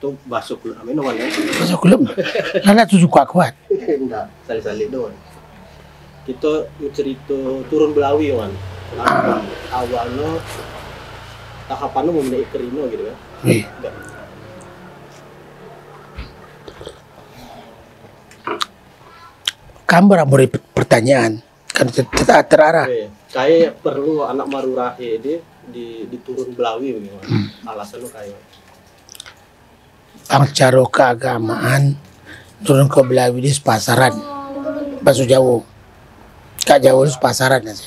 itu masuk kulit amin wan ya. Masuk kulum. Nana tu suka kuat. Enggak, sali-sali doang. Kita cerita turun Belawi wan. Awalnya tahapannya mau menaik kerino gitu kan. Enggak. Kamu beri pertanyaan kan terarah. Kayak perlu anak marurahe ini di turun Belawi begitu. Alasan lu kayak Pangcaro keagamaan turun ke Belawi di sepasaran Basu Jawa Kak Jawa di sepasaran aja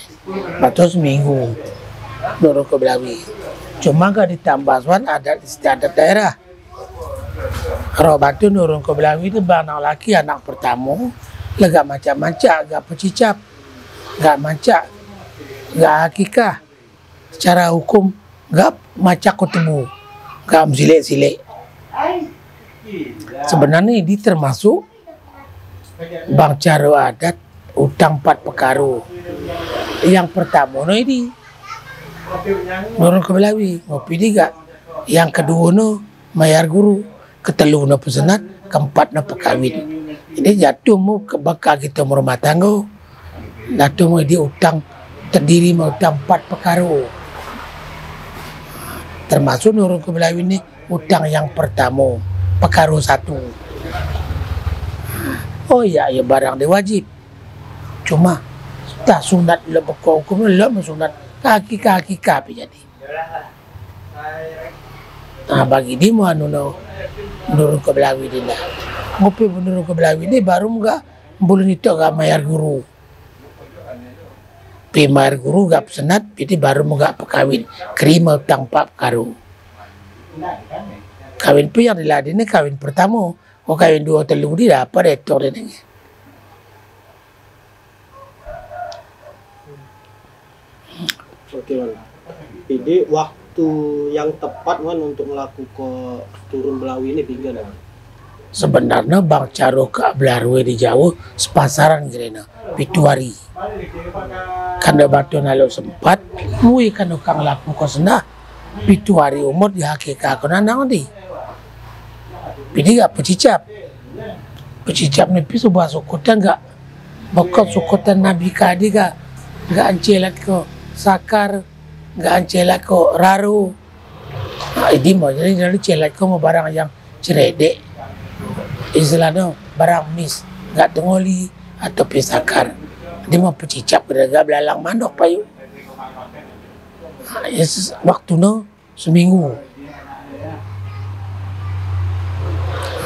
batu seminggu turun ke Belawi cuma gak ditambah soan ada istiadat daerah roh batu turun ke Belawi itu anak laki anak pertama lega macam-macam gak pecicap gak macam gak hakikah secara hukum gak macam ketemu gak silek-silek. Sebenarnya ini termasuk Bang Caro adat utang 4 pekaru. Yang pertama no ini nurun ke Belawi ngopi tiga. Yang kedua no mayar guru, ketelu no pesenat, keempat no pekawin. Ini jatuh mau ke bakal kita merumah tangga. Jatuh mau di utang terdiri mau utang 4 pekaru. Termasuk nurun ke Belawi ini utang yang pertama pekaru 1. Oh iya ya barang dia wajib. Cuma tak sunat lebih hukum lebih sunat kaki kapi jadi. Nah bagi dia mau nurun ke Belawi dia. Ngopi nurun ke Belawi ini baru enggak boleh itu enggak mayar guru. Mayar guru enggak pesenat, jadi baru enggak pekawin. Kerima utang 4 pekaru. Kawin pun yang diladeni kawin pertama. Oh kawin 2 telu dia apa rektor ini. Oke man. Jadi waktu yang tepat man untuk melakukan turun Belawi ini pinggan man. Sebenarnya Bang Caro ke Belarwe di Jawa sepasaran gerena pituari. Karena batu nalo sempat, mui kan kang laku kosna pituari umur di hakikat kena nanti. Pilih gak pecicap nih pisu bahasa kota gak bakal sukutan Nabi Kadi gak ancelat ke sakar gak ancelat ke raru. Nah, ini mau jadi celat ke mau barang yang ceredek. Istilahnya barang mis gak tengoli atau pisakar. Dia mau pecicap gak belalang mandok payu. Nah, waktunya seminggu.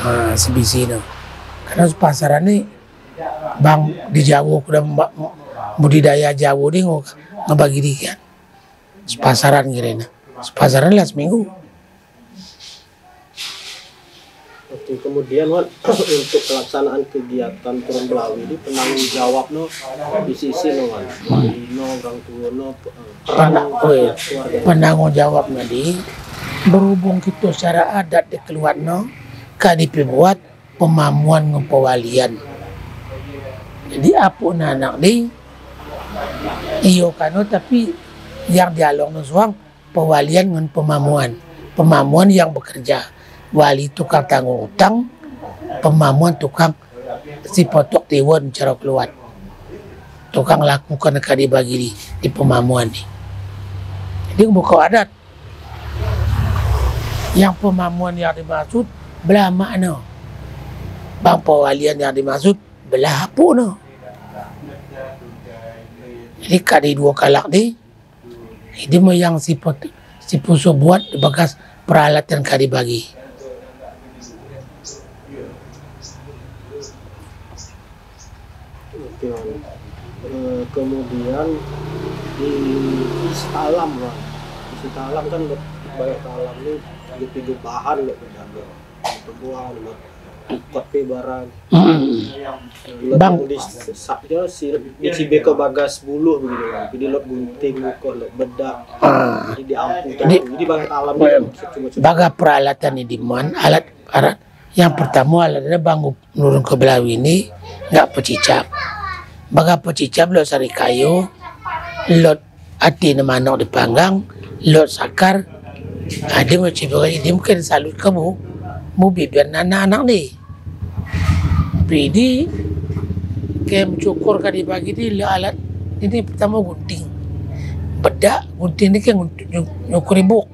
Nah, sebisi no. Karena pasaran ini bang di Jawa udah budidaya Jawa dia ngebagi dia kan. Sepasaran kira-kira. Sepasaran lah seminggu. Oke, kemudian Wan, untuk pelaksanaan kegiatan turun Belawi ini penanggung jawab no di sisi no Wan, no orang tua no penanggung jawabnya di berhubung kita secara adat di keluar no kadi buat pemamuan ngepawalian. Jadi apa anak di iyo kano tapi yang dialog no suang pewalian dengan pemamuan yang bekerja. Wali tukang tanggung utang, pemamuan tukang si potok tiwon cara keluar. Tukang lakukan kadi bagi di pemamuan ni. Jadi buka adat. Yang pemamuan yang dimaksud belah makna. Bang pewalian yang dimaksud belah apa no. Jadi kadi 2 kalak ni. Ini mah yang si puso buat bekas peralatan kadi bagi. Kemudian di Alam lah, di Alam kan banyak alam ini di bahan loh berdagang, tebuan, kopi barang. Bang di saknya si beko bagas buluh begitu kan, jadi lot gunting muka lot bedak, jadi diamputan, jadi banyak alam ini. Baga peralatan ini di mana alat yang pertama alatnya bangun nurun ke Belawi ini nggak pecicap. Baga pecicap lot sari kayu, lot ati manok dipanggang, lot sakar. Ada macam begini, dia mungkin salut kamu mau bibian anak-anak ni. Pidi kem cukur kadi pagi ni alat ini pertama gunting. Bedak gunting ni kan nyukur buk.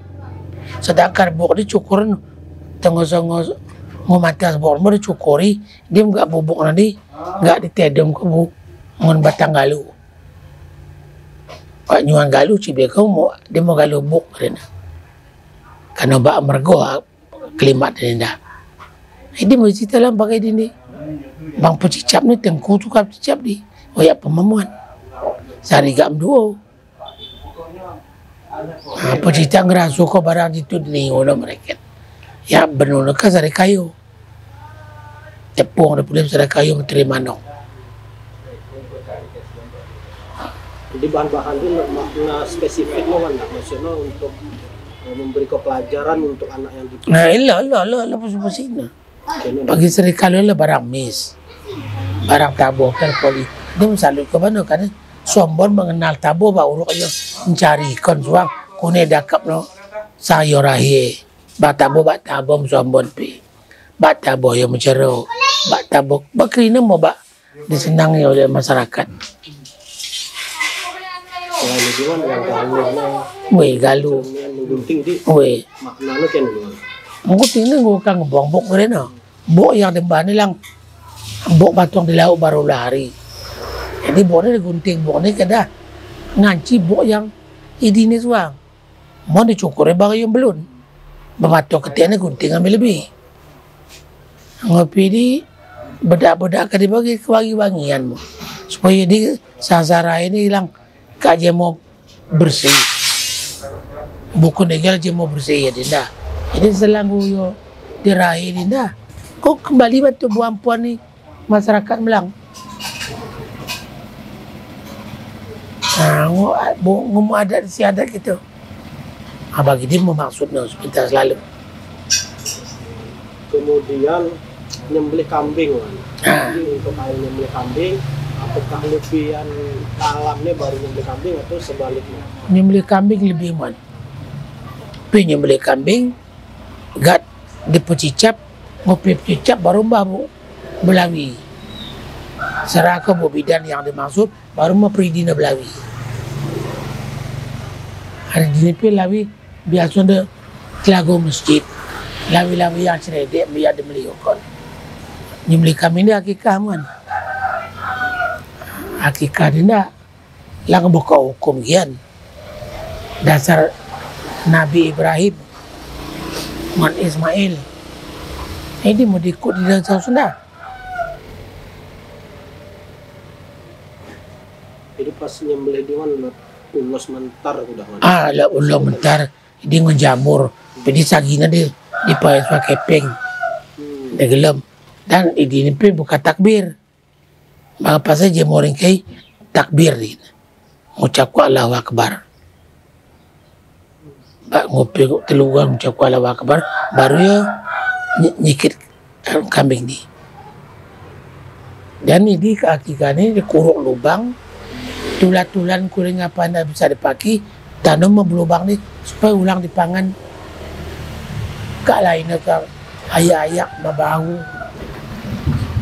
Sedangkan buk ni cukuran tengah-tengah ngomatas buk mo dicukuri dia enggak bubuk nanti enggak ditedom ke buk ngon batang galu. Pak nyuang galu cibe kau mau dia mau galu buk rena. Karena bak mergo kelimat dia. Ini mau cerita lah pakai ini. Bang pecicap ni tengku tu kap cicap di. Oh ya pemamuan. Sari gam duo. Pecicap ngerasu ko barang itu ni ono mereka. Ya benar ka sari kayu. Tepung ada pula sari kayu menteri manok. Jadi bahan-bahan itu makna spesifik lo kan, maksudnya untuk memberi pelajaran untuk anak yang di. Nah ilah pusing-pusing. Bagi seri kalau lah barang mis, barang tabo kan poli. Dia selalu ke mana kan? Sombon mengenal tabo baru urut aja mencari ikan suang. Kune dakap no sayur ahi. Batabo sombon pi. Batabo yang mencero. Batabo bakrina mau bak disenangi oleh masyarakat. Selain itu kan yang galu. Menggunting di. Maknanya kan gimana? Menggunting ni ngukang ngebong-bong kerana. Bok yang dembah ni lang bok batuang di laut baru lari. Jadi bok ni digunting, bok ni kada nganci bok yang idi ni suang. Mau dicukur bagai yang belum. Bematok ketiak ni gunting ambil lebih. Ngopi di bedak-bedak ke dibagi kewangi-wangian mo. Supaya di sasaran ini hilang kaje mau bersih. Bukan negara je mau bersih ya dinda. Jadi selanggu yo dirahi dinda. Kok kembali bantu buang puan ni masyarakat Melang. Ngomong adat si adat gitu. Bagi dia memaksudnya sebentar selalu. Kemudian nyembelih kambing kan. Jadi untuk kali nyembelih kambing, apakah lebihan alamnya baru nyembelih kambing atau sebaliknya? Nyembelih kambing lebih man. Nyembelih kambing, gat dipecicap, ngopi pecicap baru baru belawi. Seraka bobidan yang dimaksud baru mempridina belawi. Hari ini lawi biasanya telago masjid, lawi-lawi yang ceredek biar dimeliukkan. Nyembelih kambing ni akikah man. Akikah dia lang buka hukum gian. Dasar Nabi Ibrahim man Ismail. Ini mau diikut di dalam Sunda. Jadi pas nyembelih dia kan ulos mentar udah kan. Lah ulos mentar dia menjamur. Jadi sagina dia dipakai kepeng. Dia gelem. Dan ini pun buka takbir. Maka pas saja mau ringkai takbir dia. Ngucap Allahu Akbar. Ngopi telugan ngucap Allahu Akbar. Baru ya nyikit kambing ni. Dan ini keakikan ini dikuruk lubang. Tulat-tulan kuring apa anda bisa dipakai. Tanam berlubang ni supaya ulang dipangan. Kak lainnya ke ayak-ayak mabahu.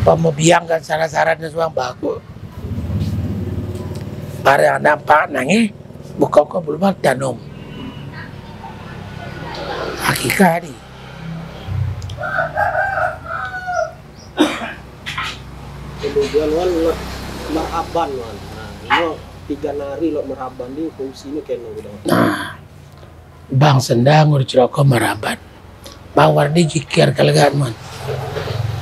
Pemebiangkan saran-saran dan suang bagus. Para yang nampak nangis, buka kau berlubang tanam. Hakikah ni. Kemudian kan meraban kan. Nah, ini 3 nari lo meraban ni fungsinya kena udah. Nah, bang sendang udah ceroko meraban. Bang wardi jikir kalegan man.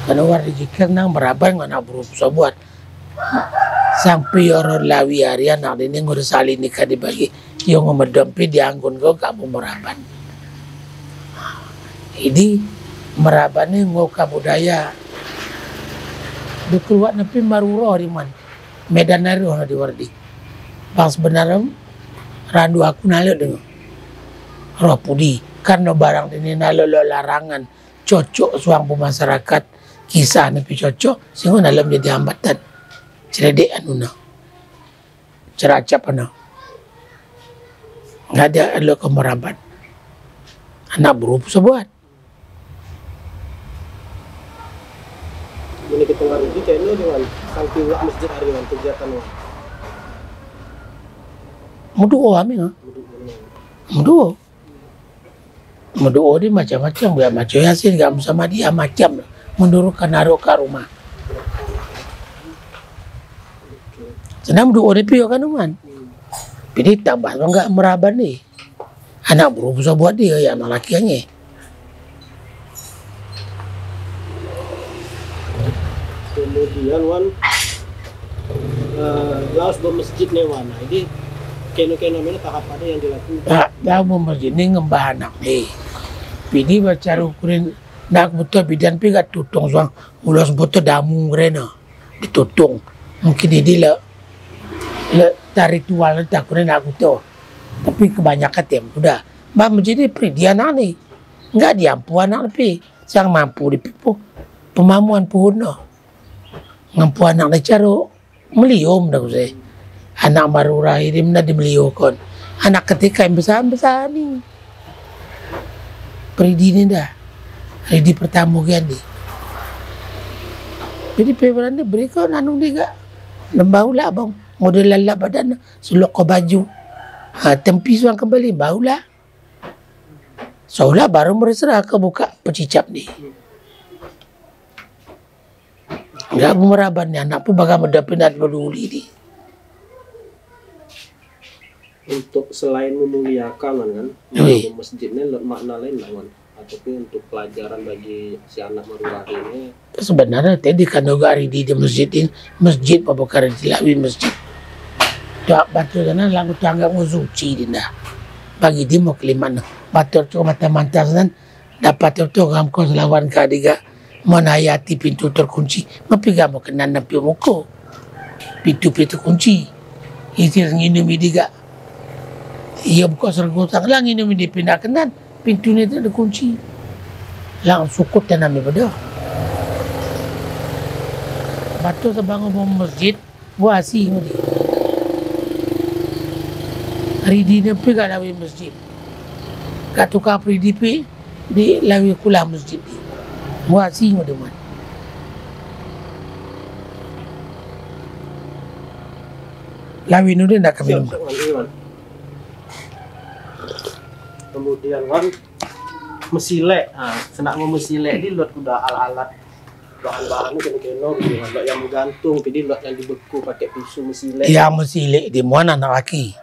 Karena wardi jikir nang meraban ngana berusaha buat. Sampai orang lawi harian nak ini udah salin nikah dibagi. Yang ngomedempi dianggun kau kamu meraban. Ini meraban ni ngoka budaya. Dikeluar napi maruro di man. Medan nari orang di wardi. Bang sebenarnya randu aku nalo dengan roh pudi karena barang ini nalo larangan cocok suang pemasyarakat kisah napi cocok sehingga dalam jadi hambatan ceredek anuna ceracap ana nggak ada lo kemeraban anak berup sebuat Ini kita ngaruh di channel dengan samping masjid harian kegiatan wan. Mudu kami ha. Mudu di macam-macam gak macam Yasin gak bersama dia macam menurutkan naruh ke rumah. Senang mudu di pio kan man. Pilih tambah enggak meraban nih. Anak berusaha buat dia ya anak lakiannya. Kemudian wan laos bermasjid nih wan. Jadi keno-keno mana tahap ada yang dilakukan? Tak, dah masjid ni ngembah anak ni. Pini baca ukurin nak betul bidan pi kat tutong suang ulas betul damu rena ditutung. Mungkin ini le ritual tak kuren aku tu. Tapi kebanyakan tem sudah. Bah menjadi dia anak ni. Enggak diampu anak lebih. Sang mampu di pipo pemamuan pun no. Ngampu anak ni caro melium dah saya. Anak baru lahir mana dimeliukon. Anak ketika yang besar-besar ni. Peridi ni dah. Peridi pertama kan ni. Jadi peberan ni beri kau nanung dia gak. Lembaulah abang. Model lalap badan. Suluk kau baju. Tempi suang kembali. Baulah. Seolah baru berserah ke buka pecicap ni. Enggak meraban ni. Anak pun bagai mendapin dan peduli ni. Untuk selain memuliakan kan, masjidnya makna lain lah kan, ataupun untuk pelajaran bagi si anak baru lahir ini. Sebenarnya tadi kan juga hari di masjid ini, masjid pabukar dilawi masjid. Tak batu sana lagu tangga muzuci dinda. Bagi dia mau keliman, batu tu mata-mata sana dapat tu gamkau selawan kadiga menayati pintu terkunci, mapiga mau kena napi muko, pintu-pintu kunci, itu ini midiga. Ia buka sergutang lang ini dipindah kenan pintu ni ada kunci lang sukut dan ambil pada batu sebangun masjid wasi ni ridi ni pergi kat lawi masjid kat tukar ridi pergi di lawi kulah masjid ni wasi ni teman lawi ni dia nak kami kemudian kan mesilek, senak mau mesilek di lot kuda alat-alat bahan-bahan keno-keno gitu kan, lot yang menggantung, jadi lot yang dibeku pakai pisau mesilek. Yang mesilek di mana anak laki,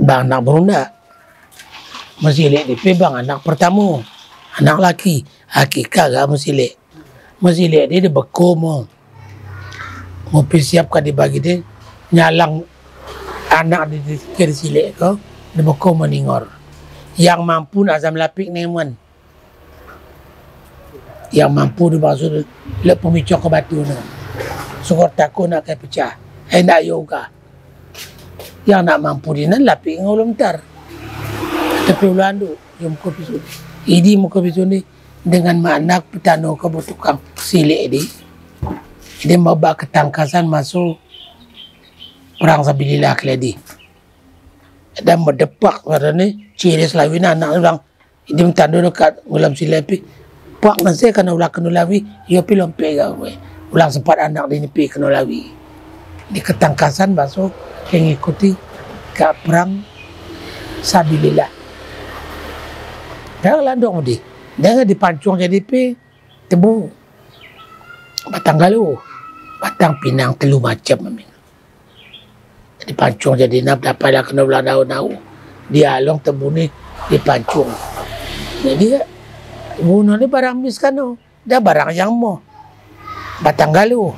bang anak berunda, mesilek di bang anak pertama, anak laki, kagak mesilek dia dibeku mau siapkan dibagi dia nyalang anak di kiri silek kau dibeku meningor. Yang mampu azam lapik ni man. Yang mampu dimaksud le pemicok ke batu ni. Sukor takut nak kaya pecah. Nak yoga. Yang nak mampu di nan lapik ngolong tar. Tapi ulang tu yang muka pisau. Ini muka pisau ni dengan makna petano ke tukang silek ni. Dia bawa ketangkasan masuk perang sabilillah keladi. Dan berdepak pada ni ciri selawi anak orang ini mentando dekat ulam silepi pak nasi kena ulang kenulawi ia pi lompe gawe ulang sempat anak dia ni pi kenulawi di ketangkasan masuk yang ikuti ke perang sabilillah dah landong di dia dipancung jadi pi tebu batang galuh batang pinang telu macam amin dipancung jadi nak dapatlah kena ulang daun-daun dia along tebu ni dipancung jadi bunuh ni barang miskan tu dah barang yang mau batang galuh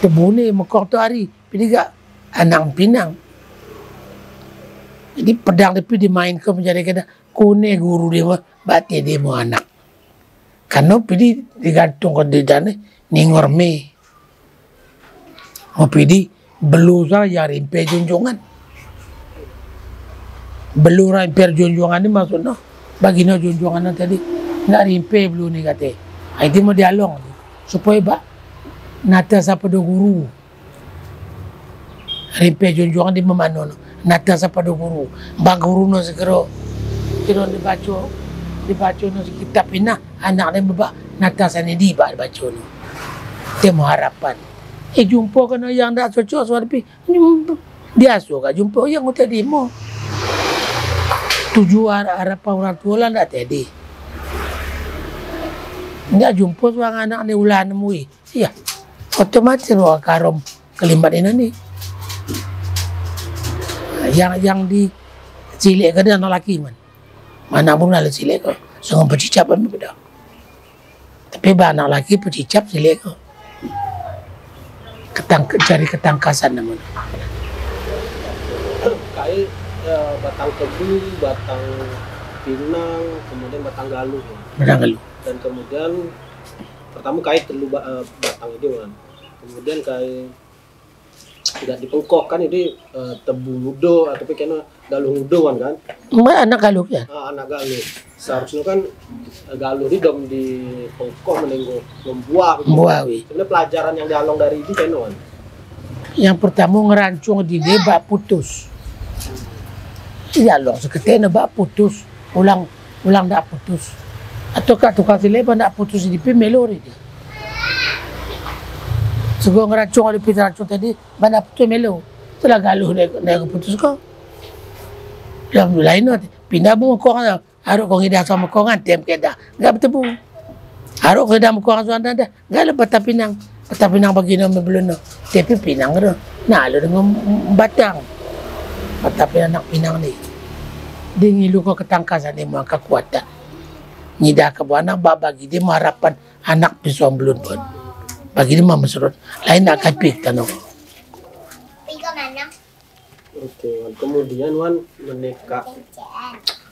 tebu ni mekor tu hari pilih gak anang pinang jadi pedang tapi dimain ke menjadi kena kune guru dia bati dia mau anak karena pilih digantung ke di dana ningor me Ngopi di belusa ya rimpe junjungan. Belura rimpe junjungan ni maksudnya bagina junjungan tadi nggak rimpe belu ni kate. Itu mau dialog supaya ba nata sapa do guru. Rimpe junjungan di memano nata sapa do guru. Bang guru no segero kiro dibaca dibaca no kitab ina anak dia bebak natasan di ba dibaca no. Dia mau harapan. Jumpa kena yang tak cocok suara pi. Dia suka jumpa yang tadi mau. Tujuan harapan orang tua lah tak tadi. Nggak jumpa suara anak ni ulah nemui. Iya. Otomatis orang karom kelimat ini ni. Yang di cilik ke dia anak laki man. Mana pun ada cilik ke. Sungguh bercicap kami beda. Tapi anak laki bercicap cilik ke. Cari ketangkasan namanya. Kayak batang tebu, batang pinang, kemudian batang galuh. Batang galuh. Dan kemudian pertama kayak telu batang itu kan. Kemudian kayak tidak dipengkok kan ini tebu mudo atau kena galuh mudo kan. Anak galuh ya. Anak galuh. Seharusnya kan galuh ini dom dipengkok menengok membuah. Sebenarnya pelajaran yang dialong dari itu kan. Yang pertama ngerancung di dia bak putus. Ya loh seketena bak putus, ulang tak putus. Atau kat tukang silap nak putus di melori dia. Sebelum ngerancung di rancung tadi, mana putus melo. Setelah galuh nak putus kau. Yang lain nanti pindah bunga kau kan, harus kau hidup sama kau kan, tiap kita, enggak bertemu. Harus kau hidup kau kan suara ada, enggak lepas pinang. Tapi pinang bagi nama belum no. Tapi pinang tu, nah lu dengan batang. Tapi anak pinang ni, dia ngilu kau ketangkasan dia muak kekuatan. Nida ke anak bagi dia harapan anak pisau belum pun. Bagi dia mah mesrut, lain nak kapik tanah. Oke, kemudian wan menikah.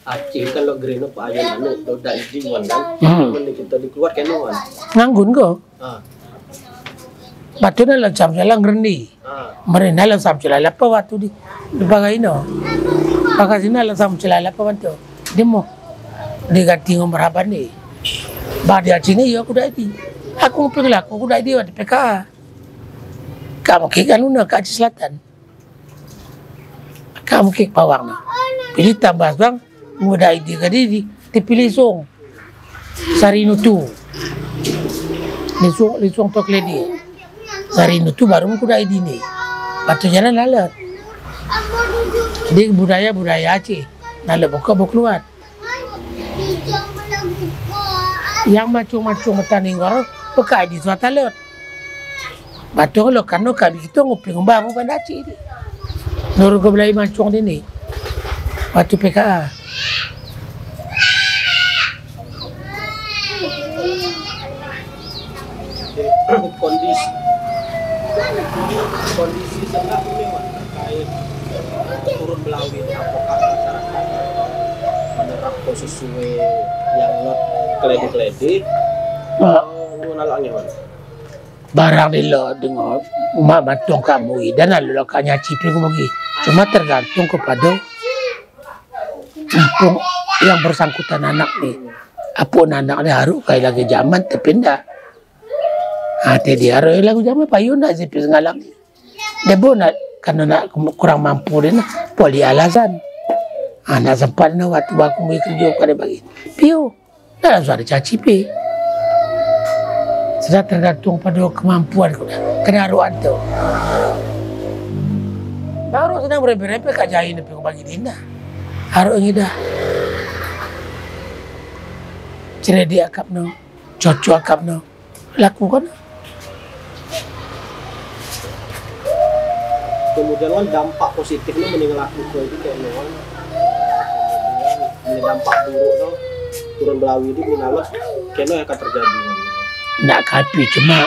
Acih kan lo gerino pak ayah anu, doda izin wan kan. Menikah kita dikeluar kan wan. Nganggun kau. Batu na lang samsalang rendi. Marina lang samsalala pa watu di bagay no. Pagkasi na lang samsalala pa watu. Di mo di ganti ngomraban ni. Ba dia sini yo aku dah di. Aku pegla aku dah di wad PK. Kamu ke kanuna ke Aceh Selatan. Kamu ke Pawang na. Pilih tambah bang muda di kadi dipilih song. Sarino tu. Lisong tok ledi. Dari itu baru aku dah ini. Batu jalan lalat. Jadi budaya Aceh. Lalat buka keluar. Yang macam-macam petani orang pakai di suatu lalat. Batu kalau karena kami kita ngopi ngomong pada Aceh ini. Nurut ke belai macam ini. Batu PKA. Kondisi tengah ini terkait turun Belawi apakah masyarakat menerapkan sesuai yang not kledi-kledi atau nalangnya wan? Barang di lo dengar mama tong kamu dan lalu kanya cipi ko bagi. Cuma tergantung kepada empung yang bersangkutan anak ni. Apa anak ni harus kayak lagi zaman terpindah. Hati dia harus lagu zaman payun nak cipi sengalang. Dia pun nak karena nak kurang mampu dia nak poli alasan. Nak sempat nak waktu aku mau kerja pada bagi. Pio, dah langsung ada caci pi. Sudah tergantung pada kemampuan kau. Kena aruan tu. Baru sedang berempe-rempe kat jahit tapi bagi dia. Harus ini dah. Cerdik akap no, cocok akap no, lakukan. Kemudian kan dampak positifnya meninggal aku itu kayak kemudian dampak buruk tuh turun Belawi itu minalah kena akan terjadi. Nak kapi cuma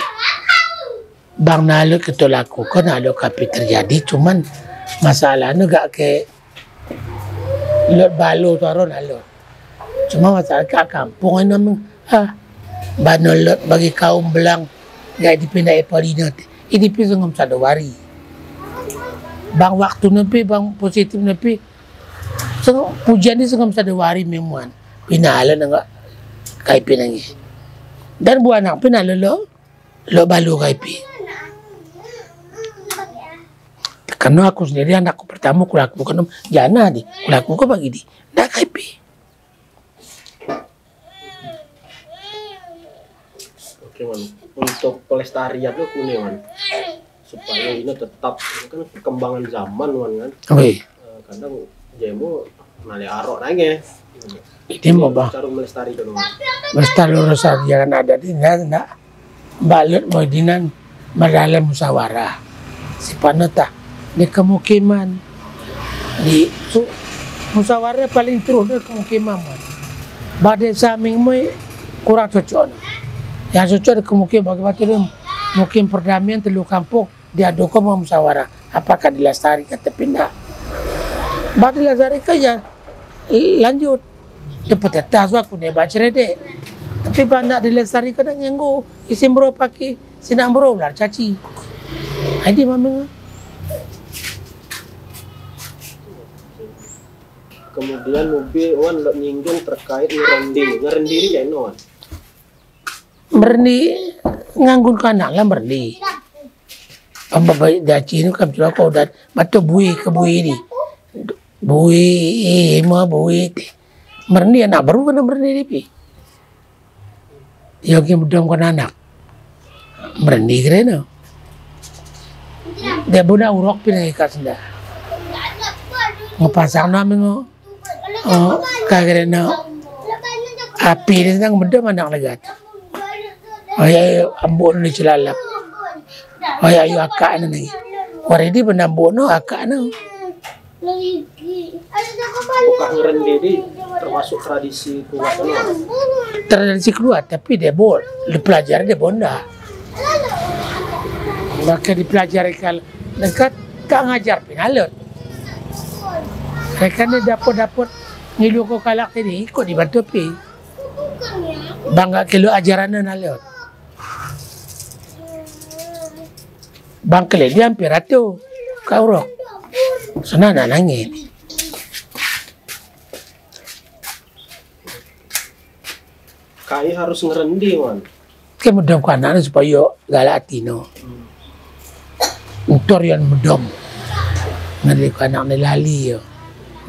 bang nalo kita lakukan nalo kapi terjadi cuman masalahnya gak ke lot balu taruh nalo. Cuma masalah kat kampung ini memang banolot bagi kaum belang gak dipindah Epolina ini pi sengam sadawari. Bang waktu nepi bang positif nepi pujian ni sengam sadawari memang pinalan enggak kai pinangi dan buah anak pinalan lo balu kai pi karena aku sendiri anakku pertama kulaku kan jana di kulaku kau bagi di nak kai pi cuman untuk pelestarian tuh kuning man, supaya ini tetap kan perkembangan zaman kan. Wih, Kadang jemu nale arok nanya. ini mau bang. Cara melestarikan man. Melestarikan jangan ada di ndak balut mau dinan dalam musyawarah. Si panota di kemukiman di musyawarah paling terus di kemukiman man. Badai saming mo kurang cocok. Yang cocok di kemukiman bagi-bagi mungkin perdamaian telu kampung diadukan mau musyawarah. Apakah dilestarikan tapi tidak. Badai dilestarikan ya lanjut. Dapat tas aku nih baca rede. Tapi banyak dilestarikan yang nganggo isim bro pakai sinang bro ular caci. Ini mamang. Kemudian mobil wan nyinggung terkait ngerendi ini kayak non. Merendi nganggun kanak lah merendi. Bapak daci itu kan juga kau dan batu bui ke bui ini. Bui, bui. Merendi anak baru kan merendi ini. Yang mudah kan anak. Merendi keren. Dia budak urok pindah ikat senda. Ngepasang nama ngo. Kagak api dia sedang benda anak legat. Ayah ambon ni celalap. Ayah ayu akak ni. Waridi benda ambon akak ni. Apakah ngerendi ini termasuk tradisi kuat kan? Tradisi keluar tapi dia bol. Dipelajari dia bonda. Maka dipelajari kalau dekat tak ngajar pinalut. Mereka ni dapat ngilu ko kalak ini ikut dibantu pi. Bangga kilo ajaran na lewat. Bang kele dia hampir ratu kau rok. Sana na nangin. Kai harus ngerendi man. Kemudian ko anak supaya galak tino. Untor yang mudom. Ngeri ko anak ni lali yo.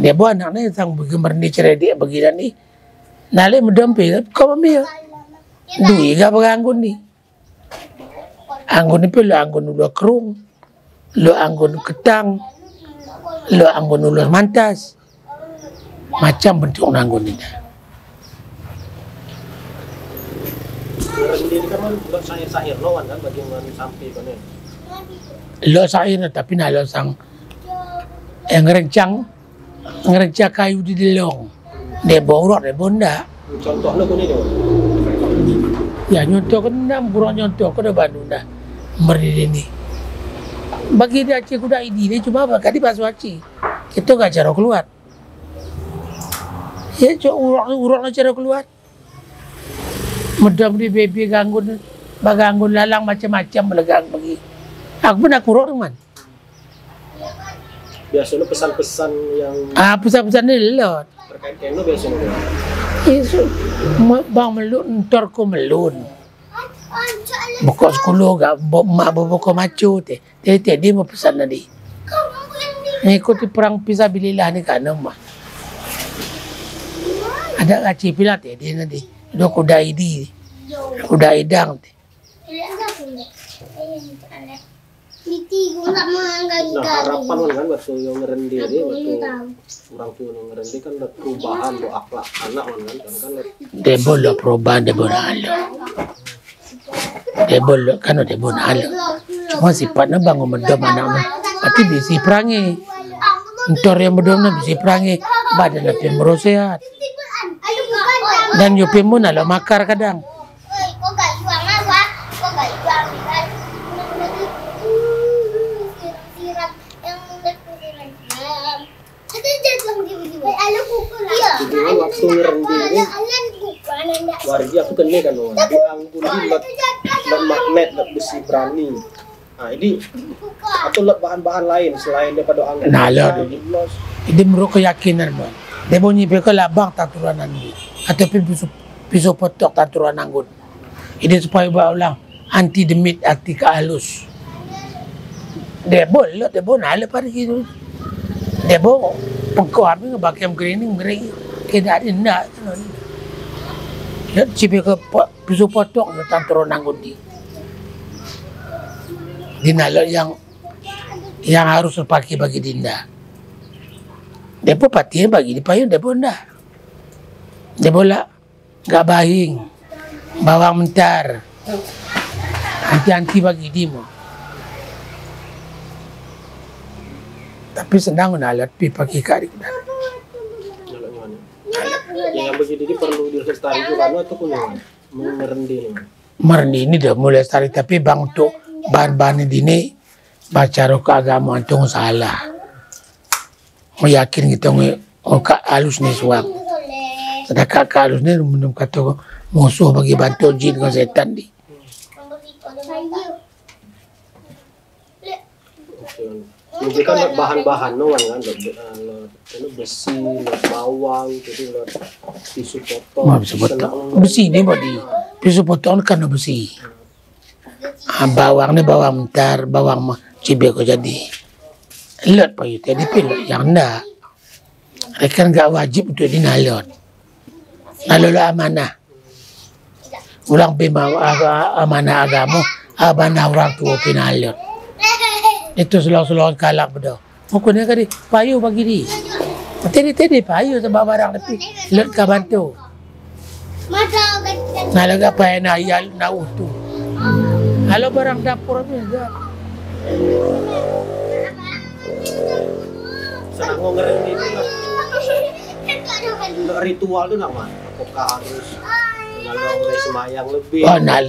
Dia buat anaknya sang bergemar ni cerdik begini ni. Nale mudom pe kau mami yo. Dui ga anggun ni. Anggun ni pelo anggun ulo kerung. Lo anggun ketang. Lo anggun ulo mantas. Macam bentuk anggun ni. Ngerendi ini kan man buat sahir lawan kan bagaimana sampai kan ya. Lo sahir tapi nalo sang yang ngerencang kayu di delong. Dia borok dia bonda. Contohnya kau ni dia. Ya nyontoh kan buruk nyontoh ke Bandung dah. Merdiri ni. Bagi dia cik kuda ini ni cuma apa? Kadi basuh aci. Kita gak cara keluar. Ya cok urok cara keluar. Medam di baby ganggun, baganggun lalang macam-macam melegang bagi. Aku pun nak urok teman. Biasanya pesan-pesan yang Pesan-pesan ni lelot. terkait keno biasanya. Isu bang melun entor ko melun. Buka sekolah gak mak buka macu teh. Dia mau pesan tadi. Ikuti perang fisabilillah ni kan mah. Ada kaci pilat ya dia nanti. Dua kuda idi. Kuda idang teh. Nah harapan kan waktu yang ngerendi ini waktu orang tua yang ngerendi kan ada perubahan do akhlak anak kan Dia boleh perubahan dia boleh halo. Dia boleh kan dia boleh halo. Cuma sifatnya bangun mendom anak tapi bisa perangi. Entor yang mendom bisa perangi. Badan lebih merosehat. Dan yupi mo na lo makar kadang. Jadi waktu ngerendi ini wargi aku kene kan di anggun di magnet besi berani. Nah ini atau bahan-bahan lain selain daripada anggun. Nah lo ini menurut keyakinan mo. Dia bunyi beko labang taturan anggun. Ataupun pisau potok taturan anggun. Ini supaya ulang anti demit anti kehalus. Dia boleh ada pada gitu. Dia boleh pengkau habis ngebakiam greening mereka tidak ada nak. cibe ke pisau potong tentang turun di. Dinalo yang harus terpakai bagi Dinda. Depo patihan bagi di payung depo ndah. Depo lah gak bahing, bawang mentar, anti bagi dimo. Tapi senang nalat pi pakai kari. Yang begini ini perlu dilestarikan atau punya merendi nih? Merendi ini dah mulai lestari tapi bang untuk bahan-bahan ini baca ke agama itu salah. Meyakin kita kak halus nih suam. Sedangkan kak halus nih menurut kata musuh bagi bantu jin dengan setan di. Mungkin kan bahan-bahan no kan besi, bawang, jadi tisu potong. Besi ini body, tisu potong kan besi. Bawang ni bawang mentar, bawang cibe ko jadi. Lot pa yun, jadi pilot yang ndak. Rekan gak wajib untuk dinalot. Nalolo amanah. Ulang bima amanah agama, amanah orang tua pinalot. Itu selalu kalak bedo. Pokoknya kali payu bagi di. Tadi payu sebab barang tapi lot ka bantu. Nalaga pa na yal na utu. Halo barang dapur ni enggak. Senang ngomongin ini lah. Ritual tu nak mana? Apakah harus mengalami semayang lebih? Oh nal.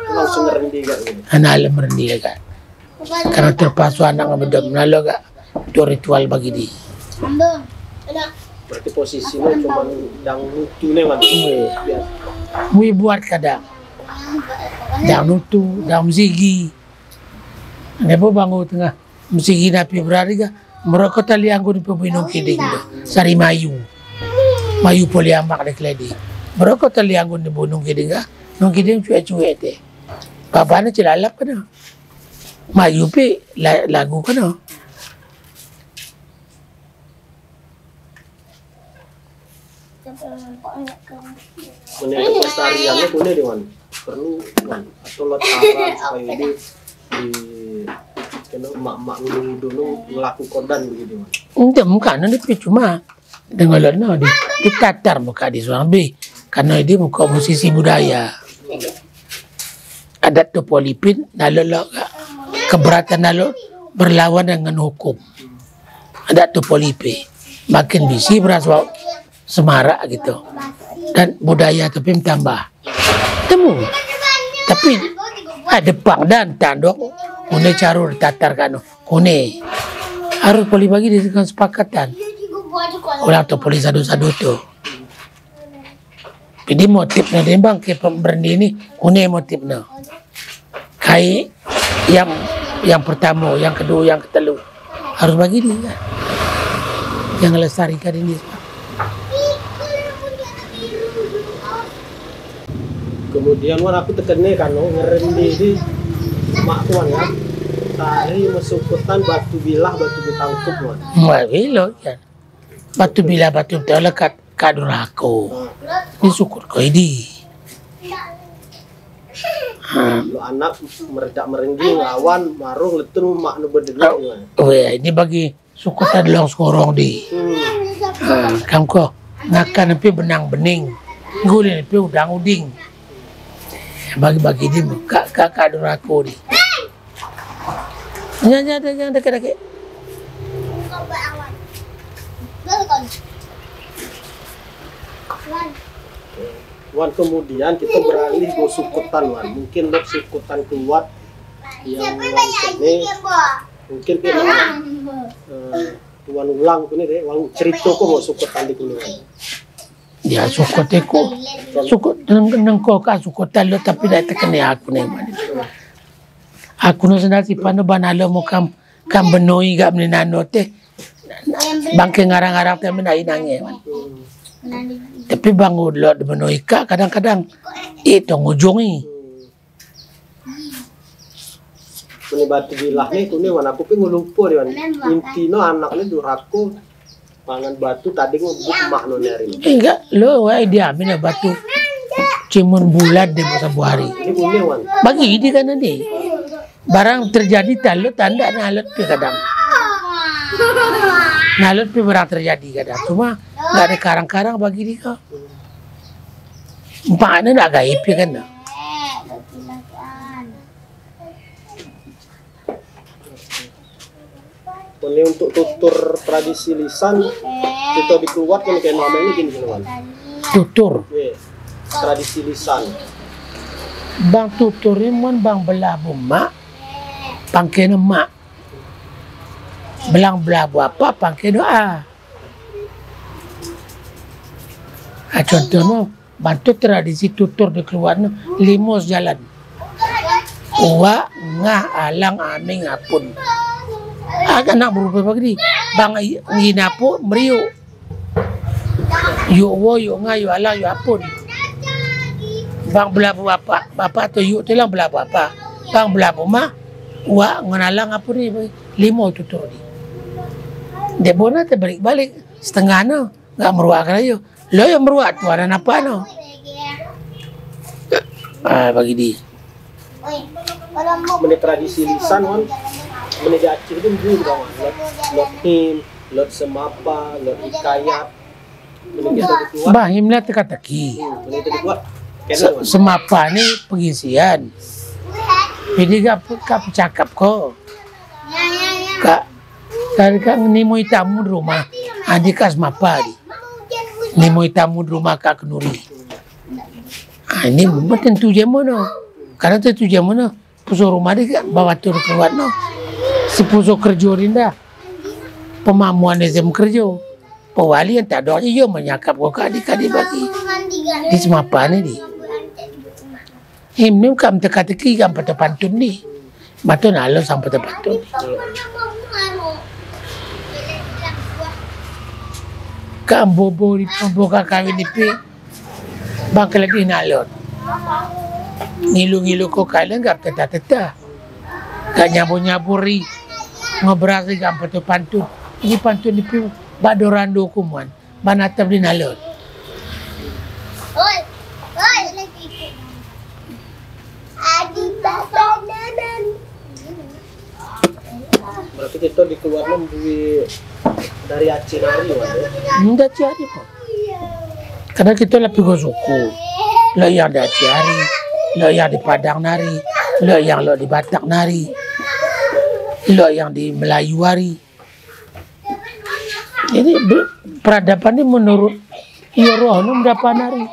Langsung ngerendi gak gitu? Nal merendi kan. Karena terpasu anak ngebedam nalo gak itu ritual bagi di. Berarti posisinya cuma dang nutu nih man. Mui buat kadang. Dang nutu, dang musigi. Nebo bangun tengah musigi na Februari ga mereka tali anggo di pebinong kiding do. Sari mayu. Mayu poli amak de kledi. Mereka tali anggo di bunung kiding ga. Nung kiding cuek-cuek teh. Babana cilalap kan. Mayu pi lagu kan. Menilai pelestariannya punya di mana? Perlu kan? Atau lot apa supaya ini di kena emak-emak dulu ngelaku kodan begitu man? Enggak muka nanti cuma dengan lo di tatar muka di suang B karena dia muka musisi budaya. Adat tu polipin nalo keberatan nalo berlawan dengan hukum. Adat tu polipi makin bisi berasa semarak gitu dan budaya tapi tambah temu tapi ada pang dan tandok kune carur tatar kan kune harus poli bagi dengan sepakatan orang tu poli sadu-sadu tu jadi motifnya dia bang ke pemberani ini kune motifnya kai yang pertama yang kedua yang ketelu harus bagi dia yang lestarikan ini. Kemudian wan aku tekene kan ngerendi di mak tuan kan tari mesukutan batu bilah batu ditangkup wan. Wah bilo kan. Batu bilah batu lekat kadurako. Ini syukur kau ini. Lo anak meredak merengging lawan marung letun mak nu bedenang wan. Oh ya ini bagi sukutan long skorong di. Kamu kok ngakan tapi benang bening. Gulin tapi udang uding. Bagi-bagi di kakak durako di. Jangan dekat-dekat. Wan kemudian kita beralih ke sukutan wan. Mungkin lo sukutan kuat yang ini mungkin kita tuan ulang ini deh. Wang cerita kok mau sukutan di kuningan. Ya sukut aku, sukut nengko ka sukutan lo tapi dah terkena aku nih man. Aku nu sendiri panu banalo mo kam benoi gak menano teh. Bangke ngarang-ngarang teh menai nange man. Tapi bangun lo benoi ka kadang-kadang itu ngujungi. Meni batu bilah nih kuning wan aku pun lupa dia wan. Intino anaknya durako mangan batu tadi ngubuk mak noneri. Enggak, lo wah dia ambil batu. cimun bulat di sebuah hari. Ini punya wan. Bagi ini kan nanti barang terjadi talut tanda nalut pi kadang. Nalut pi barang terjadi kadang. Cuma nggak ada karang-karang bagi dia. Maknanya nak gaib ya kan? Ini untuk tutur tradisi lisan kita dikeluarkan kayak namanya gini wan. Tutur. Tradisi lisan. Bang tuturin mon bang belah bumak, pangkena mak. Belang belah apa pangkena contohnya bantu tradisi tutur di keluarnya limos jalan. Uwa ngah alang aming apun. Anak berubah begini. Bang nginapu meriu. Yuk wo yuk ngah yuk alang yuk apun. Bang belabu bapak tu yuk telang belabu apa. Bang belabu mah wa nganalang apa ni limo tutur ni. Dia bona terbalik-balik setengah no enggak meruak ayo. Lo yang meruak tu ada apa no. Bagi di. Menit tradisi lisan wan. Menit di Aceh itu mungkin kawan. Lot him, lot semapa, lot hikayat. Menit kita keluar. Bah himna teka-teki. Menit itu dibuat. Semapa ni pengisian. Jadi kap cakap ko. Kak dari kak nimoi tamu di rumah. Adik kas semapa di. Nimoi tamu di rumah kak Kenuri. Ini tentu je mana. Karena tentu je mana. Puso rumah dia bawa tur keluar no. Si puso kerja rinda. Pemamuan SM kerja. Pewali yang tak ada iya menyakap ko adik-adik bagi. Di semapa ni di. Him kam teka-teki kam pada pantun ni. Matun alo sampai pada pantun. Kam bobo di pembuka kawin ni pi. Bang keladi nalot. Ngilu-ngilu ko kalian kam teta-teta. Gak nyabur-nyaburi. Ngobrasi kam pada pantun. Ini pantun ni pi badorando kumuan. Banatap di nalot. Berarti kita dikeluarkan dari Aceh nari wan. Tidak cari kok. Karena kita lebih ke suku. Lo yang di Aceh hari, lo yang di Padang nari, lo yang di Batak nari, lo yang di Melayu hari. Jadi peradaban ini menurut Yoroh ini berapa nari?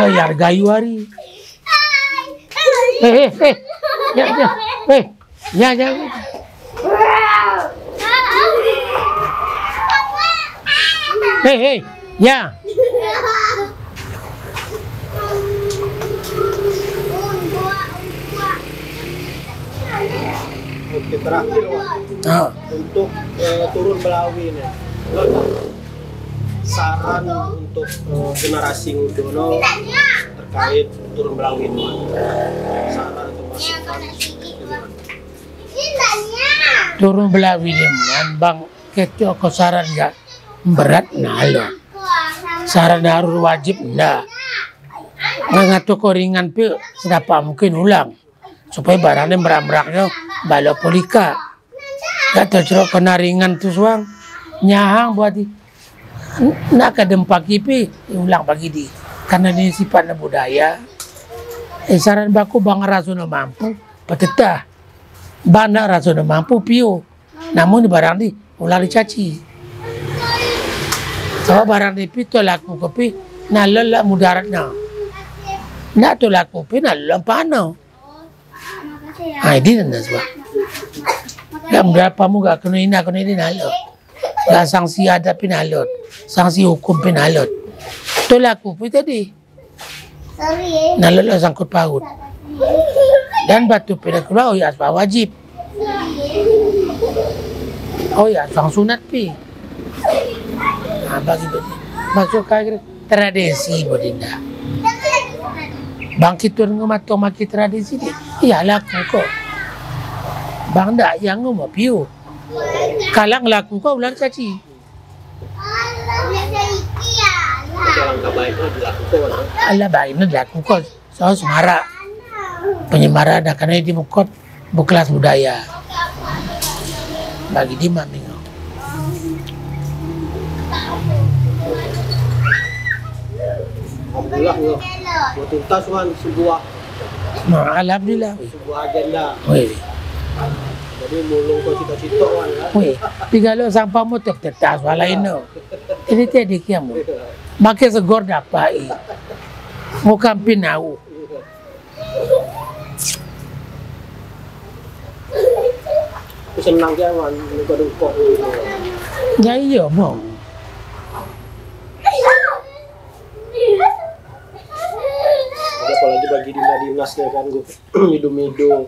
Lo yang Gayu hari. Ya. Ya. Oke, terakhir wan. Untuk turun Belawi ini. Saran untuk generasi muda terkait turun Belawi ini. Saran atau masukan. Turun Belawi man bang keco ko saran gak berat nalo. Saran harus wajib ndak. Ngatu ko ringan pi sedapa mungkin ulang. Supaya barangnya meram-meraknya balo polika. Gak tercerok kena ringan tu suang. Nyahang buat di. Nak kedempak kipi ulang bagi di. Karena ini sifatnya budaya. Saran baku bang rasuna mampu petetah. Bana rasuna mampu pio. Namun di barang di ulang dicaci. Sebab barang di pito laku kopi nalala mudaratnya. Nak tu laku kopi nalala pano. Ini nanda sebab. Gak berapa muka kena ini nalot. Gak sanksi ada pinalot. Sanksi hukum pinalot. Tu laku kopi tadi. Nalala sangkut paut. Dan batu pindah keluar, oh ya asbah wajib. Oh ya asbah sunat pi. Bagi masuk ke tradisi bodinda. Bangkit tu ngemato maki tradisi ni. Iya laku kok. Bang dak yang ngomong piu. Kalang laku kok ular caci. Langkah baik dilakukan. Ala baik na dilakukan. So semara penyemara ada karena di mukot berkelas budaya. Bagi di mami. Alhamdulillah ya. Buat tuntas kan sebuah Alhamdulillah. agenda. Weh. Jadi mulung kau cita-cita kan ya. Weh. Pigalo sampah mo tertas walain no. Ini tadi kiamu. Makin segor dapat. Muka pinau. Senang dia kan dengkok. Ya iya mo. Apalagi bagi dinas ya kan gue midu-midu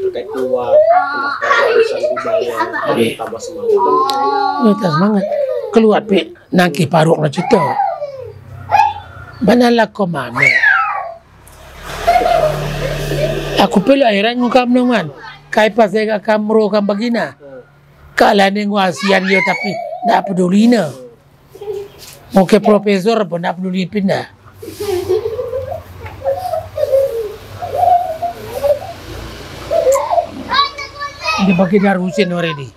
terkait keluar warisan budaya tambah semangat. Kita semangat. Keluar pe nangki paruk na cito. Banala ko mame. Aku pelo airan ngukam nungan. Kai pasega kamro kam bagina. Kala ning wasian yo tapi ndak peduli na. Oke profesor pun ndak peduli pindah. Di bagi Darusin already.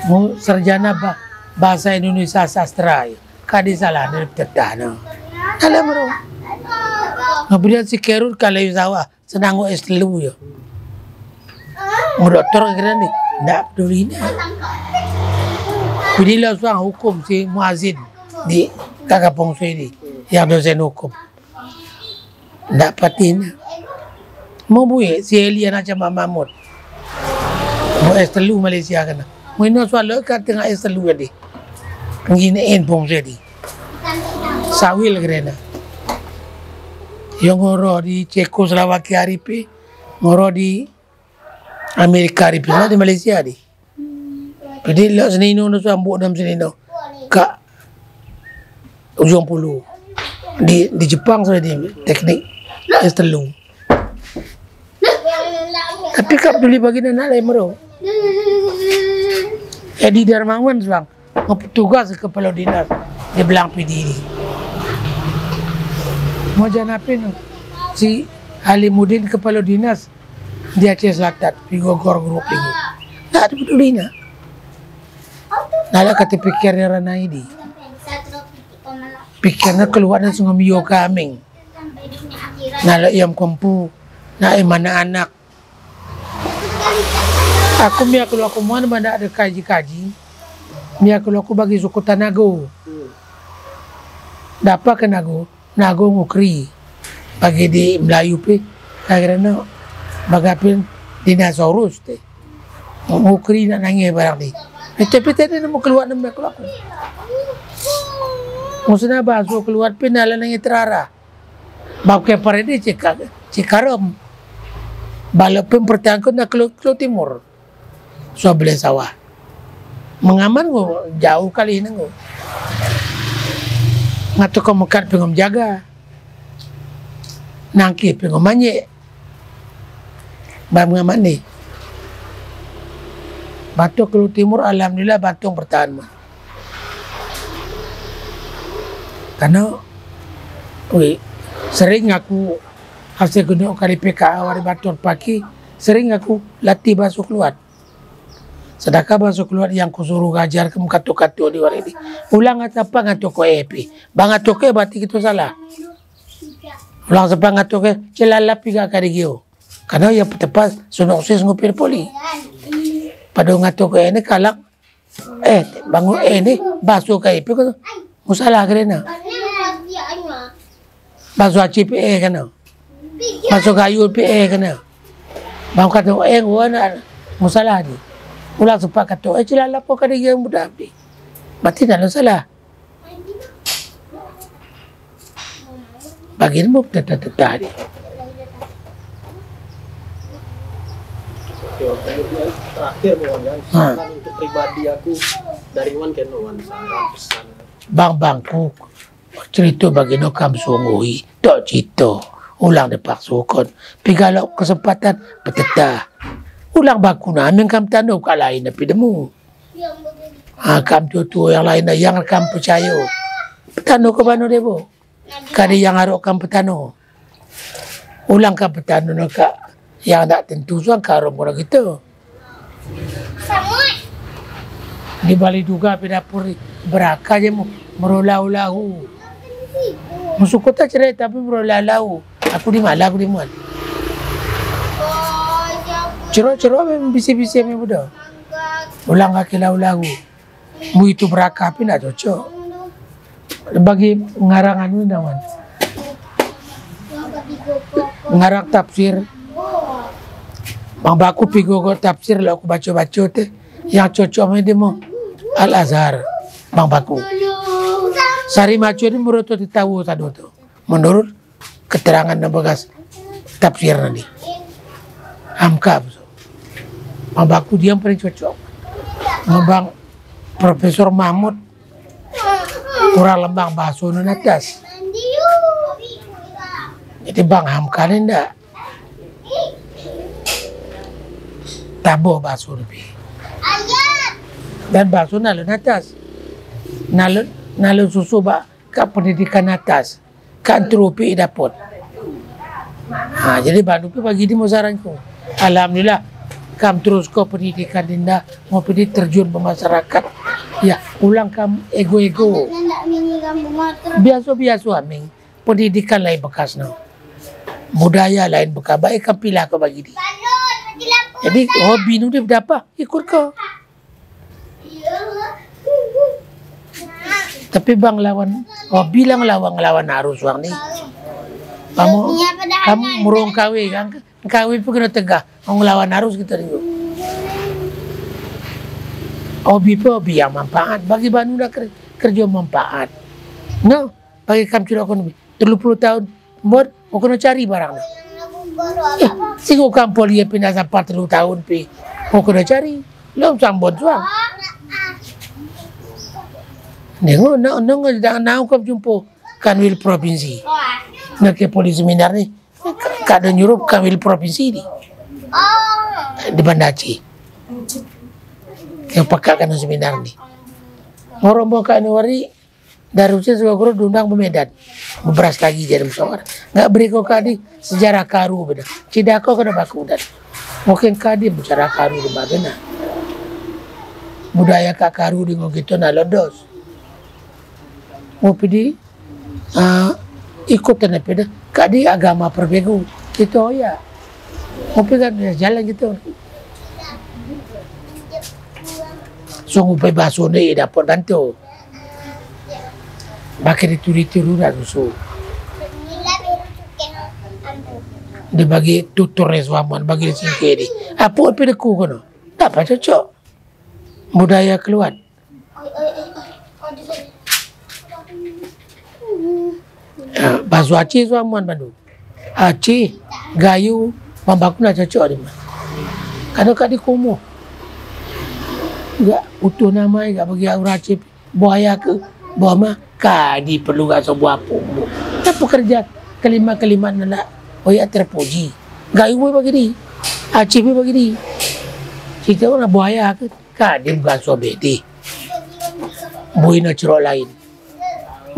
Mau sarjana bahasa Indonesia sastra ya. Kadi salah dari tertana. Alam bro. Kemudian si Kerut kalau sawa senang go S3 ya. Mau dokter kira nih, ndak peduli ni. Jadi lah soal hukum si Muazzin di Kakak Pongso ini yang dosen hukum. Ndak patin. Mau buat si Elia macam Mahmud. Mau S3 Malaysia kan. Mau ini soal lekat tengah S3 ni. Pengginaan Pongso ni. Sawil kerana. Yang ngoro di Czechoslovakia ripe, ngoro di Amerika ripe, lah di Malaysia di. Jadi lo senino no sambut dalam senino, kak ujung puluh di Jepang sudah di teknik S3. Tapi kap beli bagi nana lain mero. Edi Darmawan sebang, tugas kepala dinas di belang PDI. Mau janapin si Halimudin kepala dinas di Aceh Selatan, Pigogor grup ini. Tak ada peduli na. Nala kata pikirnya rana ini. Pikirnya keluar dari Sungai Mio Kaming. Nala iam kumpu, na mana anak. Aku mia kalau aku mana ada kaji-kaji, mia kalau aku bagi suku Tanago. Dapat ke Nago ngukri bagi di Melayu pe karena bagapin dinosaurus te ngukri nak nangis barang ni tapi tadi nak keluar nama keluar maksudnya bahasa keluar pe nala nangis terara bab ke parede cikarom balapin pertangkut nak keluar timur so boleh sawah mengaman go jauh kali ini go ngato ko mekat pengom jaga nangki pengom manye bam ngaman ni Batok Keluar Timur alhamdulillah Batung bertahan karena sering aku hasil gunung kali PKA wari Batung pagi sering aku latih bahasa keluar sedangkan bahasa keluar yang kusuruh ngajar ke kato-kato di wari ini. Ulang apa ngato ko epi. Bang ngato ke berarti itu salah. Ulang apa ngato ke celala piga karigio. Karena ya tepat sunoksis ngupir poli. Pada ngato ko ini kalak bangun ini baso ke epi ko musalah kerana. Baso acip kana. Baso kayu pe kana. Bang kato wana musalah ni. Ulang sepakat tu, celala po kada yang muda abdi. Berarti tak salah. Bagi mu tetap ni. Terakhir saran untuk pribadi aku dari Wan Kenowan saran pesan. Bangku cerita bagi no kam sungui, tak cerita. Ulang depak sukon. Pigalok kesempatan peteta. Ulang baku na aming kam tanong ka lain na pidemu. Kam tu yang lain dah yang kam percaya. Petano ke mana dia bo? Kadi yang harok kam petano. Ulang kam petano nak yang tak tentu suang karom orang kita. Di balik juga pi dapur beraka je merolau-lau. Musuh kota cerai tapi merolau-lau. Aku di mana aku di mana? Cerok-cerok memang bisi-bisi memang muda. Ulang kaki lau-lau. Mu itu beraka tapi nak cocok. Bagi ngarangan ini naman. Ngarang tafsir. Bang baku pigo ko tafsir lah aku baca-baca teh. Yang cocok memang dia mau Al-Azhar. Bang baku. Sari macu ini menurut tu tahu tadi tu. Menurut keterangan dan bekas tafsir nanti. Amkab. Bang baku dia yang paling cocok. Bang Profesor Mahmud kurang lembang bahasa nun atas. Jadi bang Hamka ni ndak tabuh bahasa lebih. Dan bahasa nalun atas. Nalun susu ke pendidikan atas. Ke antropi dapat. Jadi Bandung bagi di musaranku. Alhamdulillah kam terus ke pendidikan dinda mau pergi terjun ke masyarakat. Ya, ulang kam ego-ego. Biasa-biasa aming. Pendidikan lain bekas no. Budaya lain bekas. Baik kam pilih ke bagi dia. Jadi hobi nu dia berapa? Ikut kau. Tapi bang lawan bilang lawan arus wang ni. Kamu murung kawe kan? Kawe pun kena tegah. Lawan arus kita ni. Hobi yang manfaat bagi Bandung dah kerja manfaat. No, bagi kamu sudah ekonomi 30 tahun mod, mau kena cari barang. Singgo kamu polia pindah sampai 30 tahun pi, mau kena cari. Lo sambut suang. Nengo, nak kamu jumpa kanwil provinsi. Nak ke polisi seminar ni, kada nyuruh kanwil provinsi ni di Banda Aceh. Yang pakaikan seminar ni. Orang buka wari dari usia suka guru diundang ke Medan. Beras lagi jadi musyawarah. Nggak beri kau kadi sejarah karu beda. Tidak kau kena baku dan mungkin kadi bicara karu di mana. Budaya kak karu di gitu na lodos. Mau pidi ikut tanah peda. Kadi agama perbegu itu ya. Mau pegang jalan gitu. Sungguh bebas ni dapat bantu. Bakit dituri-turi na gusto. Dibagi tutur reswaman bagi singkiri. Apa pedeku kono? Dapat cocok. Budaya keluar. Bahasa Aceh swaman Bandung. Aceh, Gayu, Bambaku na cocok di mana. Kadang-kadang kumuh. Enggak utuh nama enggak bagi orang Aceh buaya ke bawa mah kadi perlu gak sebuah pumbu. Tak pekerja kelima nak oya terpuji. Gayu bagi di Aceh bagi di. Kita orang buaya ke kadi bukan sobedi. Buina cerok lain.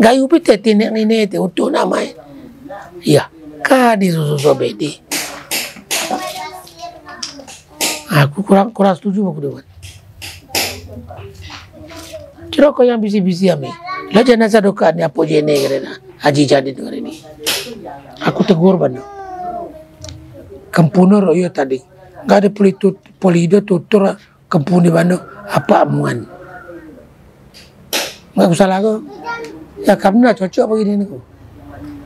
Gayu pun tinek ni utuh nama. Ya, kadi susu sobedi. Aku kurang setuju aku dengan. Cerok yang bisi-bisi kami. Lah jenazah doka ni apa jene kerana Haji Jadid hari ini. Aku tegur bana. Kampuna royo tadi. Enggak ada polido tutur kampung di mana apa amuan. Enggak usah lagu. Ya kamu nak cocok begini ni ko.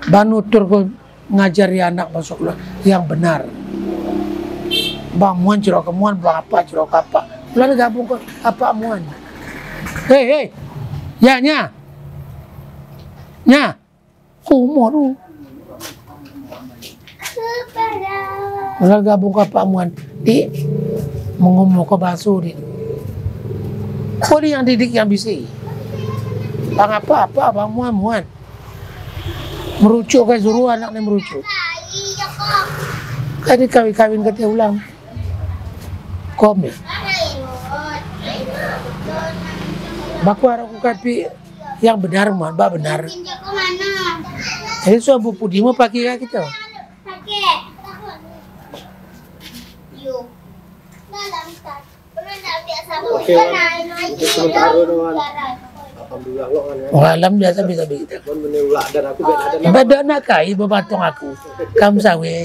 Banu tur ko ngajari anak masuk yang benar. Bang muan cerok kemuan bang apa cerok apa. Lalu gabung ko apa amuan. Hei, ya nya, kumor tu. Lalu gabung ke Pak Muan, di mengumum ke basuh di. Kau ni yang didik yang bisi. Bang apa, bang Muan. Merucuk ke suruh anak ni merucuk. Kadi kawin kata ulang. Kom ya. Baku aku kapi yang benar mohon bah benar. Jadi suabu pudi mau pakai kaki kita. Oke, untuk sementara doang. Alhamdulillah lo kan ya. Walam biasa bisa begitu. Kon menulak dan aku beda Beda nak kai bebatong aku. Kam sawe.